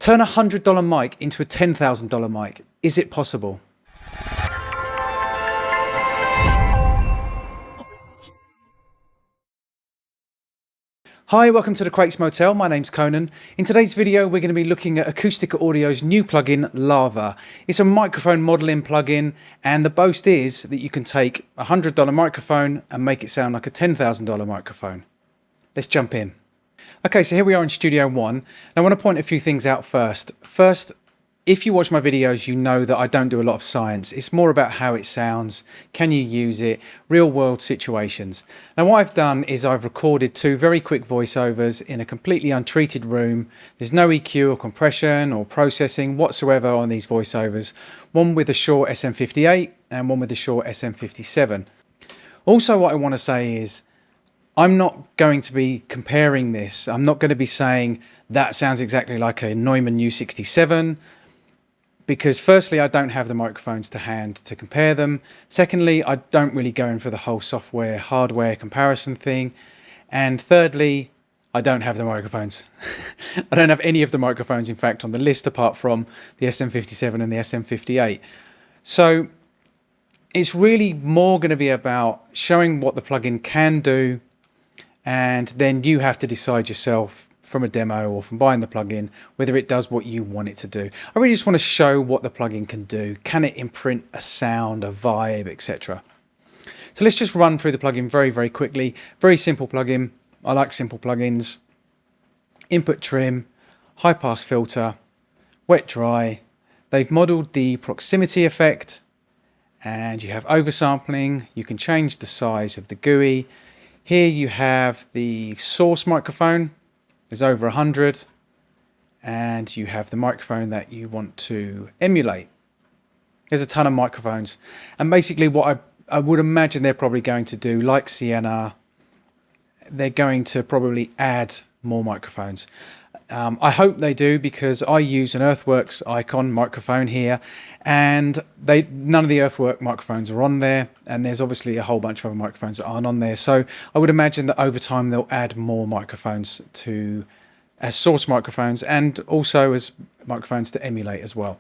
Turn a $100 mic into a $10,000 mic. Is it possible? Hi, welcome to the Crates Motel. My name's Conan. In today's video, we're going to be looking at Acustica Audio's new plugin, Lava. It's a microphone modeling plugin, and the boast is that you can take a $100 microphone and make it sound like a $10,000 microphone. Let's jump in. Okay, so here we are in Studio One, and I want to point a few things out first. First, if you watch my videos, you know that I don't do a lot of science. It's more about how it sounds, can you use it, real world situations. Now what I've done is I've recorded two very quick voiceovers in a completely untreated room. There's no EQ or compression or processing whatsoever on these voiceovers. One with the Shure SM58 and one with the Shure SM57. Also, what I want to say is I'm not going to be comparing this. I'm not going to be saying that sounds exactly like a Neumann U67. Because firstly, I don't have the microphones to hand to compare them. Secondly, I don't really go in for the whole software, hardware comparison thing. And thirdly, I don't have the microphones. I don't have any of the microphones, in fact, on the list apart from the SM57 and the SM58. So it's really more going to be about showing what the plugin can do, and then you have to decide yourself from a demo or from buying the plugin whether it does what you want it to do. I really just want to show what the plugin can do. Can it imprint a sound, a vibe, etc. So let's just run through the plugin very quickly. Very simple plugin. I like simple plugins. Input trim, high pass filter, wet dry. They've modeled the proximity effect, and you have oversampling. You can change the size of the GUI. Here you have the source microphone. There's over 100, and you have the microphone that you want to emulate. There's a ton of microphones, and basically what I would imagine they're probably going to do, like Sienna, they're going to probably add more microphones. I hope they do, because I use an Earthworks Icon microphone here, and none of the Earthworks microphones are on there, and there's obviously a whole bunch of other microphones that aren't on there. So I would imagine that over time they'll add more microphones as source microphones, and also as microphones to emulate as well.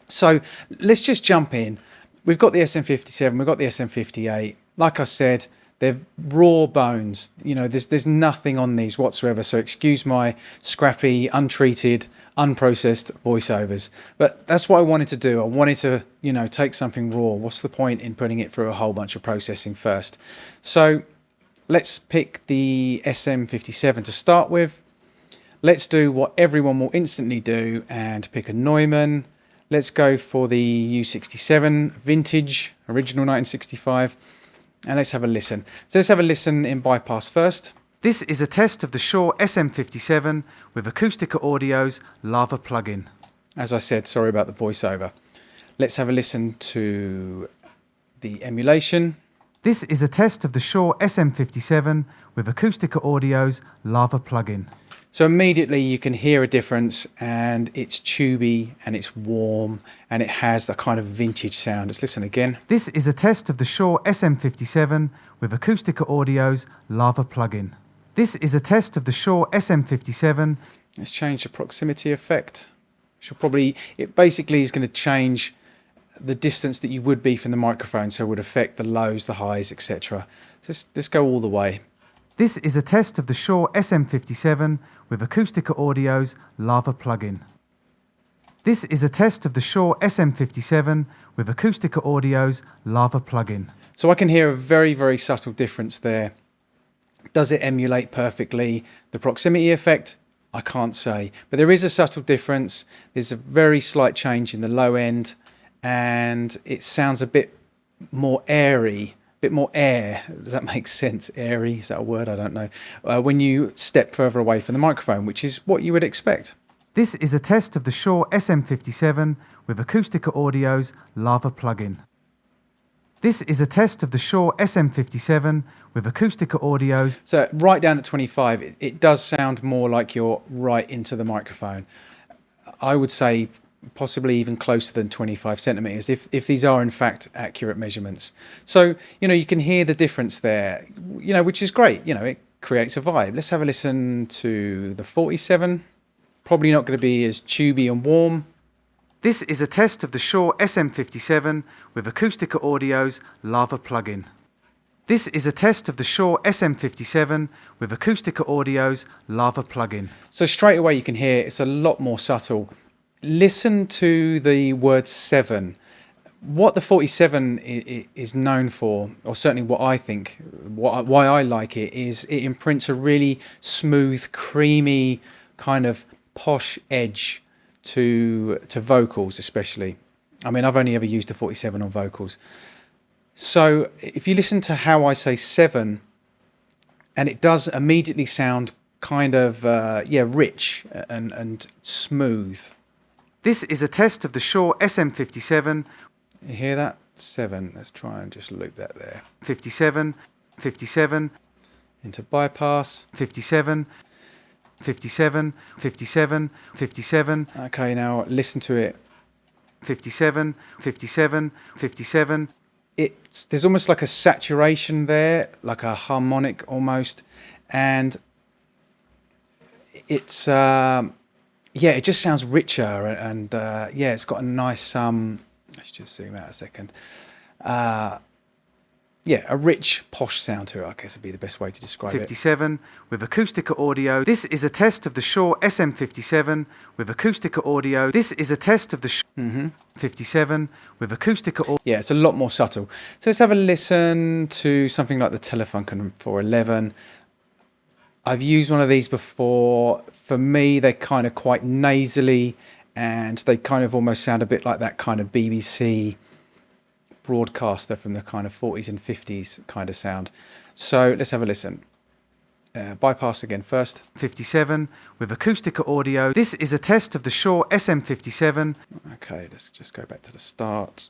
So let's just jump in. We've got the SM57, we've got the SM58. Like I said, they're raw bones. You know, there's nothing on these whatsoever. So excuse my scrappy, untreated, unprocessed voiceovers. But that's what I wanted to do. I wanted to, you know, take something raw. What's the point in putting it through a whole bunch of processing first? So let's pick the SM57 to start with. Let's do what everyone will instantly do and pick a Neumann. Let's go for the U67 vintage, original 1965. And let's have a listen. So let's have a listen in bypass first. This is a test of the Shure SM57 with Acustica Audio's Lava plugin. As I said, sorry about the voiceover. Let's have a listen to the emulation. This is a test of the Shure SM57 with Acustica Audio's Lava plugin. So immediately you can hear a difference, and it's tubey and it's warm and it has that kind of vintage sound. Let's listen again. This is a test of the Shure SM57 with Acustica Audio's Lava plugin. This is a test of the Shure SM57. Let's change the proximity effect. It basically is going to change the distance that you would be from the microphone, so it would affect the lows, the highs, etc. So let's go all the way. This is a test of the Shure SM57 with Acustica Audio's Lava plugin. This is a test of the Shure SM57 with Acustica Audio's Lava plugin. So I can hear a very subtle difference there. Does it emulate perfectly? The proximity effect, I can't say. But there is a subtle difference. There's a very slight change in the low end, and it sounds a bit more airy. Bit more air. Does that make sense? Airy, is that a word? I don't know. When you step further away from the microphone, which is what you would expect. This is a test of the Shure SM57 with Acustica Audio's Lava plugin. This is a test of the Shure SM57 with Acustica Audio's... So right down at 25, it does sound more like you're right into the microphone. I would say possibly even closer than 25 centimeters if these are in fact accurate measurements. So, you know, you can hear the difference there, you know, which is great. You know, it creates a vibe. Let's have a listen to the 47. probably not going to be as tubey and warm. This is a test of the Shure SM57 with Acustica Audio's Lava plugin. This is a test of the Shure SM57 with Acustica Audio's Lava plugin. So straight away you can hear it's a lot more subtle. Listen to the word 7. What the 47 is known for, or certainly what I think, why I like it, is it imprints a really smooth, creamy, kind of posh edge to vocals especially. I mean, I've only ever used a 47 on vocals. So if you listen to how I say 7, and it does immediately sound kind of, rich and smooth. This is a test of the Shure SM57. You hear that? 7. Let's try and just loop that there. 57, 57. Into bypass. 57. 57, 57, 57. Okay, now listen to it. 57, 57, 57. There's almost like a saturation there, like a harmonic almost, and it's it just sounds richer and it's got a nice let's just zoom out a second. A rich, posh sound to it, I guess would be the best way to describe 57 it. With Acustica Audio. This is a test of the Shure SM57 with Acustica Audio. This is a test of the 57 with Acustica Audio. Yeah, it's a lot more subtle. So let's have a listen to something like the Telefunken 411. I've used one of these before. For me, they're kind of quite nasally, and they kind of almost sound a bit like that kind of BBC broadcaster from the kind of 40s and 50s kind of sound. So let's have a listen. Bypass again first. 57 with Acustica Audio. This is a test of the Shure SM57. Okay, let's just go back to the start.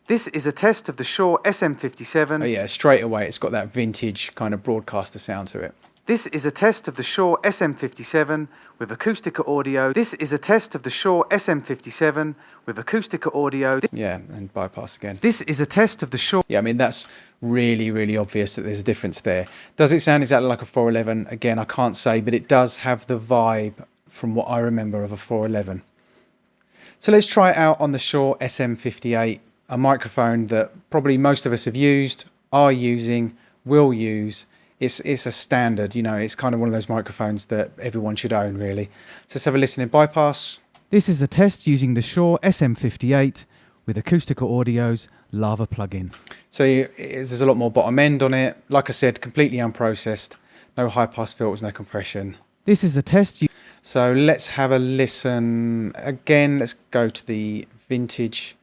This is a test of the Shure SM57. Oh yeah, straight away it's got that vintage kind of broadcaster sound to it. This is a test of the Shure SM57 with Acustica Audio. This is a test of the Shure SM57 with Acustica Audio. Yeah, and bypass again. This is a test of the Shure... Yeah, I mean, that's really, really obvious that there's a difference there. Does it sound exactly like a 411? Again, I can't say, but it does have the vibe from what I remember of a 411. So let's try it out on the Shure SM58, a microphone that probably most of us have used, are using, will use. It's a standard, you know, it's kind of one of those microphones that everyone should own, really. So let's have a listen in bypass. This is a test using the Shure SM58 with Acustica Audio's Lava plugin. So there's a lot more bottom end on it. Like I said, completely unprocessed. No high pass filters, no compression. This is a test. So let's have a listen. Again, let's go to the vintage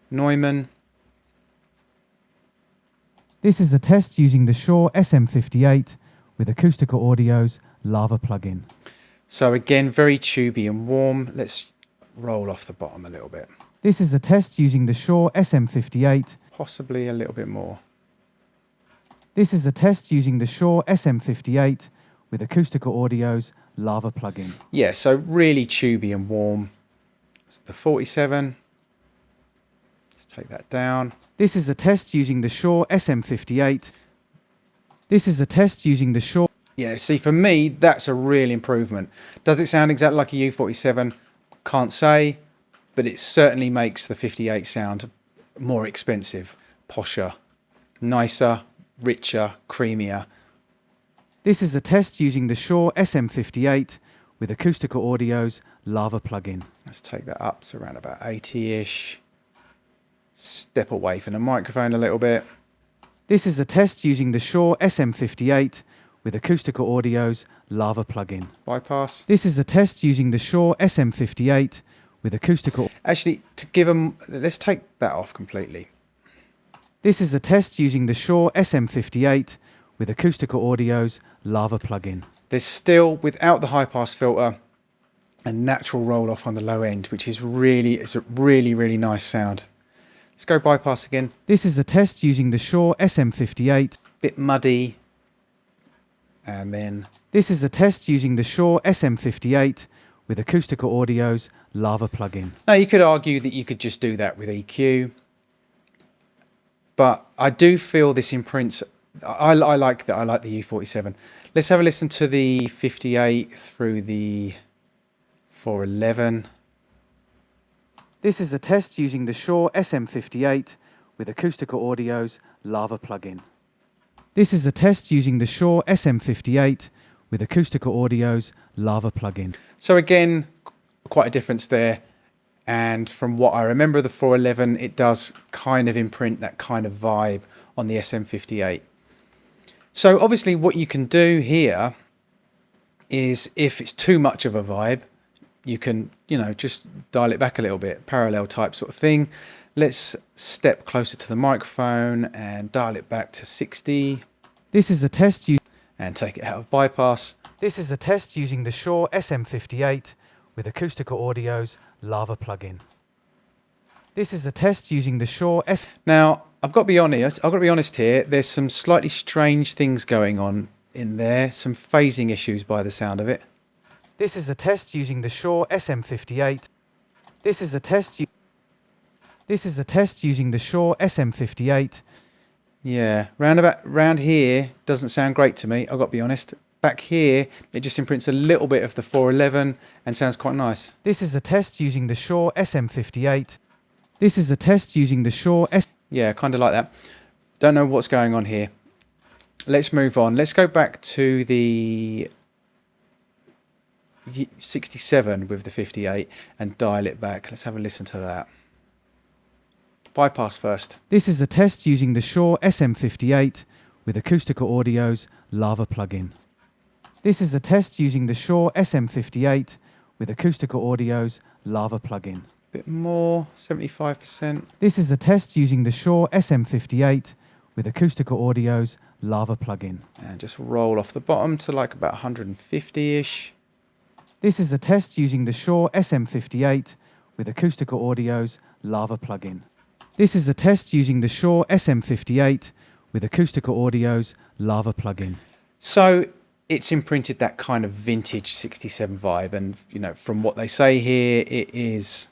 Neumann. This is a test using the Shure SM58 with Acustica Audio's Lava plugin. So again, very tubey and warm. Let's roll off the bottom a little bit. This is a test using the Shure SM58. Possibly a little bit more. This is a test using the Shure SM58 with Acustica Audio's Lava plugin. Yeah, so really tubey and warm. It's the 47. Let's take that down. This is a test using the Shure SM58. This is a test using the Shure... Yeah, see, for me, that's a real improvement. Does it sound exactly like a U47? Can't say, but it certainly makes the 58 sound more expensive, posher, nicer, richer, creamier. This is a test using the Shure SM58 with Acustica Audio's Lava plugin. Let's take that up to around about 80-ish. Step away from the microphone a little bit. This is a test using the Shure SM58 with Acustica Audio's Lava plugin. Bypass. This is a test using the Shure SM58 with Acustica... Actually, to give them... Let's take that off completely. This is a test using the Shure SM58 with Acustica Audio's Lava plugin. There's still, without the high pass filter, a natural roll off on the low end, which is really, it's a really, really nice sound. Let's go bypass again. This is a test using the Shure SM58. Bit muddy. And then... This is a test using the Shure SM58 with Acustica Audio's Lava plugin. Now, you could argue that you could just do that with EQ. But I do feel this imprints I like that. I like the U47. Let's have a listen to the 58 through the 411. This is a test using the Shure SM58 with Acustica Audio's Lava plugin. This is a test using the Shure SM58 with Acustica Audio's Lava plugin. So again, quite a difference there. And from what I remember of the 411, it does kind of imprint that kind of vibe on the SM58. So obviously what you can do here is, if it's too much of a vibe, you can, you know, just dial it back a little bit, parallel type sort of thing. Let's step closer to the microphone and dial it back to 60. This is a test and take it out of bypass. This is a test using the Shure SM58 with Acustica Audio's Lava plugin. This is a test using the Shure S. Now, I've got to be honest here. There's some slightly strange things going on in there. Some phasing issues by the sound of it. This is a test using the Shure SM58. This is a test using the Shure SM58. Yeah, round here doesn't sound great to me. I've got to be honest. Back here, it just imprints a little bit of the 411 and sounds quite nice. This is a test using the Shure SM58. This is a test using the Shure S. Yeah, kind of like that. Don't know what's going on here. Let's move on. Let's go back to the 67 with the 58 and dial it back. Let's have a listen to that. Bypass first. This is a test using the Shure SM58 with Acustica Audio's Lava plugin. This is a test using the Shure SM58 with Acustica Audio's Lava plugin. Bit more, 75%. This is a test using the Shure SM58 with Acustica Audio's Lava plugin. And just roll off the bottom to like about 150-ish. This is a test using the Shure SM58 with Acustica Audio's Lava plugin. This is a test using the Shure SM58 with Acustica Audio's Lava plugin. So it's imprinted that kind of vintage 67 vibe, and you know, from what they say here, it is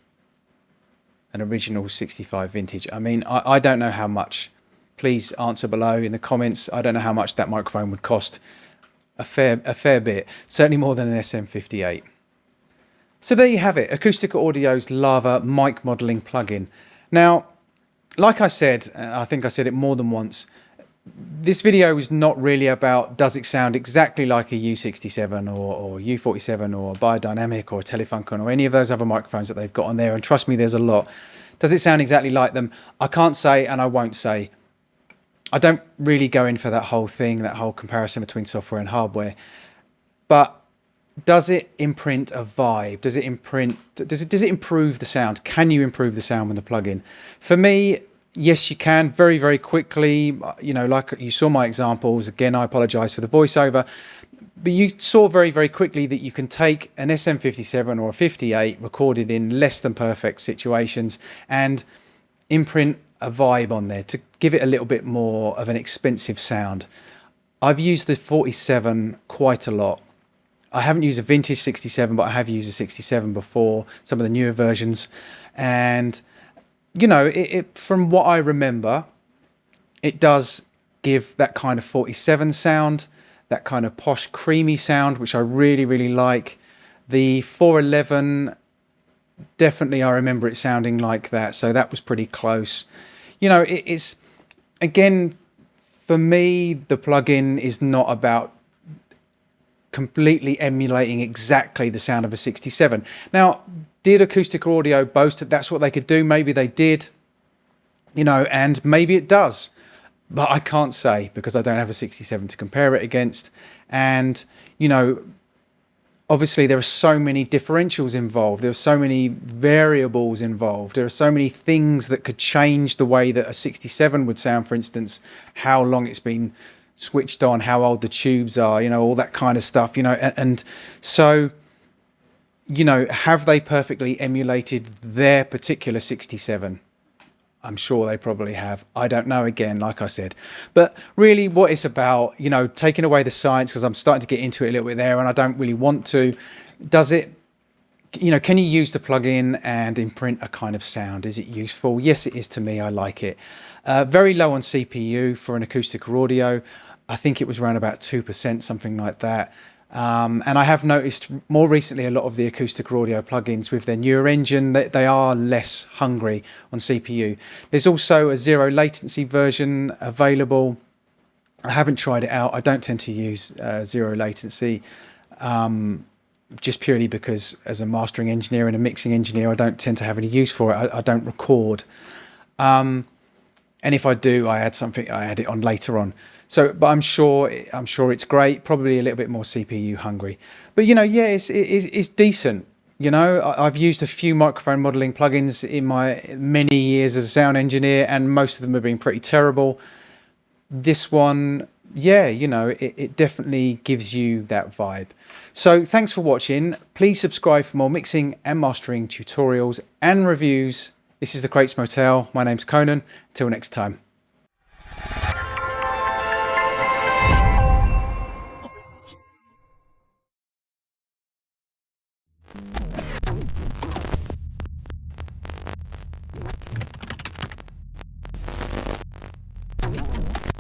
an original 65 vintage. I mean, I don't know how much. Please answer below in the comments. I don't know how much that microphone would cost. A fair bit, certainly more than an SM58. So there you have it, Acustica Audio's Lava mic modeling plugin. Now, like I said, I think I said it more than once, this video is not really about does it sound exactly like a U67 or U47 or a Beyerdynamic or a Telefunken or any of those other microphones that they've got on there, and trust me, there's a lot. Does it sound exactly like them? I can't say, and I won't say. I don't really go in for that whole thing, that whole comparison between software and hardware. But does it imprint a vibe? Does it improve the sound? Can you improve the sound with the plugin? For me, yes, you can very, very quickly. You know, like you saw my examples. Again, I apologize for the voiceover. But you saw very, very quickly that you can take an SM57 or a 58 recorded in less than perfect situations and imprint a vibe on there to give it a little bit more of an expensive sound. I've used the 47 quite a lot. I haven't used a vintage 67, but I have used a 67 before, some of the newer versions. And, you know, from what I remember, it does give that kind of 47 sound, that kind of posh, creamy sound, which I really, really like. The 411, definitely I remember it sounding like that, so that was pretty close. You know, it's, again, for me, the plugin is not about completely emulating exactly the sound of a 67. Now, did Acustica Audio boast that that's what they could do? Maybe they did, you know, and maybe it does. But I can't say because I don't have a 67 to compare it against. And, you know, obviously there are so many differentials involved. There are so many variables involved. There are so many things that could change the way that a 67 would sound, for instance, how long it's been switched on, how old the tubes are, you know, all that kind of stuff, you know. And so, you know, have they perfectly emulated their particular 67? I'm sure they probably have. I don't know, again, like I said. But really what it's about, you know, taking away the science, because I'm starting to get into it a little bit there and I don't really want to. Does it you know, can you use the plugin and imprint a kind of sound? Is it useful? Yes, it is to me. I like it. Very low on CPU for an Acustica audio. I think it was around about 2%, something like that. And I have noticed more recently a lot of the Acustica audio plugins with their newer engine, they are less hungry on CPU. There's also a zero latency version available. I haven't tried it out. I don't tend to use zero latency, just purely because as a mastering engineer and a mixing engineer, I don't tend to have any use for it. I don't record. And if I do, I add it on later on. So, but I'm sure it's great. Probably a little bit more CPU hungry, but you know, yeah, it's decent. You know, I've used a few microphone modeling plugins in my many years as a sound engineer, and most of them have been pretty terrible. This one, yeah, you know, it definitely gives you that vibe. So thanks for watching. Please subscribe for more mixing and mastering tutorials and reviews. This is the Crates Motel. My name's Conan. Till next time.